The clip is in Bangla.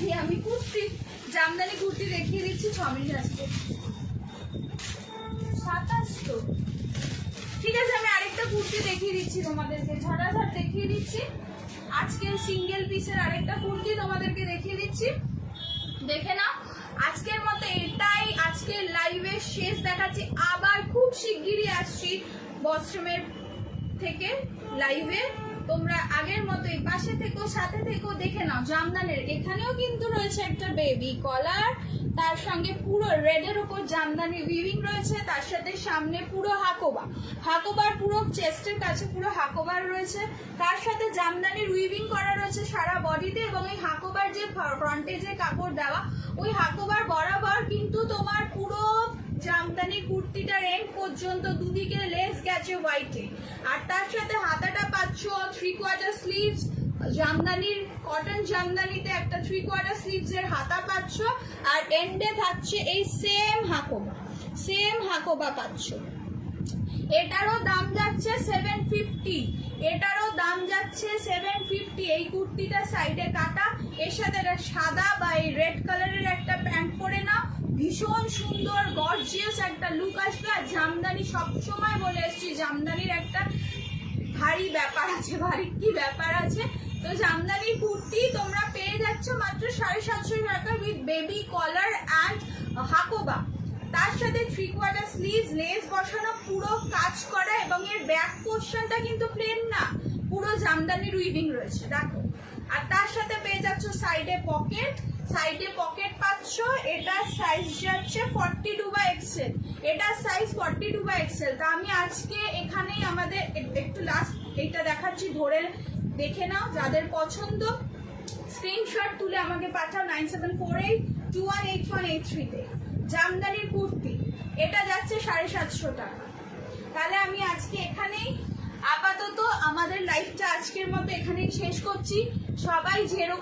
দেখি আমি কুর্তি, জামদানি কুর্তি দেখিয়ে দিচ্ছি। 6 মিনিট আসছে 27 তো। ঠিক আছে, আমি আরেকটা কুর্তি দেখিয়ে দিচ্ছি তোমাদেরকে, ঝটাঝট দেখিয়ে দিচ্ছি। আজকের সিঙ্গেল পিসের আরেকটা কুর্তি তোমাদেরকে দেখিয়ে দিচ্ছি, দেখে নাও। আজকের মতো এটাই আজকের লাইভের শেষ দেখাচ্ছি। আবার খুব শিগগিরই আসছি বস্ত্রমের থেকে লাইভে। তোমরা আগের মতোই পাশে থেকো, সাথে থেকো, দেখে নাও। জামদানির এখানেও কিন্তু রয়েছে একটা বেবি কলার, তার সঙ্গে পুরো রেডের উপর জামদানি উইভিং রয়েছে, তার সাথে সামনে পুরো হাকোবার পুরো চেস্টের কাছে পুরো হাকোবার রয়েছে, তার সাথে জামদানির উইভিং করা রয়েছে সারা বডিতে। এবং এই হাকোবার যে ফ্রন্টে যে কাপড় দেওয়া, ওই হাকোবার বরাবর কিন্তু তোমার পুরো জামদানি কুর্তিটার এন্ড পর্যন্ত দুদিকে লেস গেছে হোয়াইটে। আর তার সাথে হাতাটা পাচ্ছ 3/4 স্লিভস, জামদানির কটন জামদানিতে একটা 3/4 স্লিভস এর হাতা পাচ্ছ। আর এন্ডে থাকছে এই সেম হাকোবা পাচ্ছ। এটারও দাম যাচ্ছে 750, এটারও দাম যাচ্ছে 750। এই কুর্তিটা সাইডে কাটা, এর সাথে একটা সাদা বা এই রেড কালারের একটা প্যান্ট পরে নাও, ভীষণ সুন্দর গর্জিয়াস একটা লুক আসবে। আর জামদানি সবসময় বলে এসছি, জামদানির একটা ভারী ব্যাপার আছে, ভারী কি ব্যাপার আছে। তো জামদানির কুর্তি তোমরা পেয়ে যাচ্ছ মাত্র 750 টাকা with baby collar and Hakoba, তার সাথে 3/4 স্লিভস, লেস বসানো, পুরো কাজ করা। এবং এর ব্যাক পোর্শনটা কিন্তু প্লেন না, পুরো জামদানির উইভিং রয়েছে, দেখো। আর তার সাথে পেয়ে যাচ্ছ সাইডে পকেট পাচ্ছ। এটা সাইজ যাচ্ছে 42/XL, এটা সাইজ 42/XL। তা আমি আজকে এখানেই আমাদের একটু লাস্ট এইটা দেখাচ্ছি, ধরে দেখে নাও। যাদের পছন্দ স্ক্রিনশট তুলে আমাকে পাঠাও 9748218183 তে। জামদানির কুর্তি এটা যাচ্ছে 750 টাকা। তাহলে আমি আজকে এখানেই আপাতত আমাদের লাইফটা আজকের মতো এখানেই শেষ করছি। সবাই যেরকম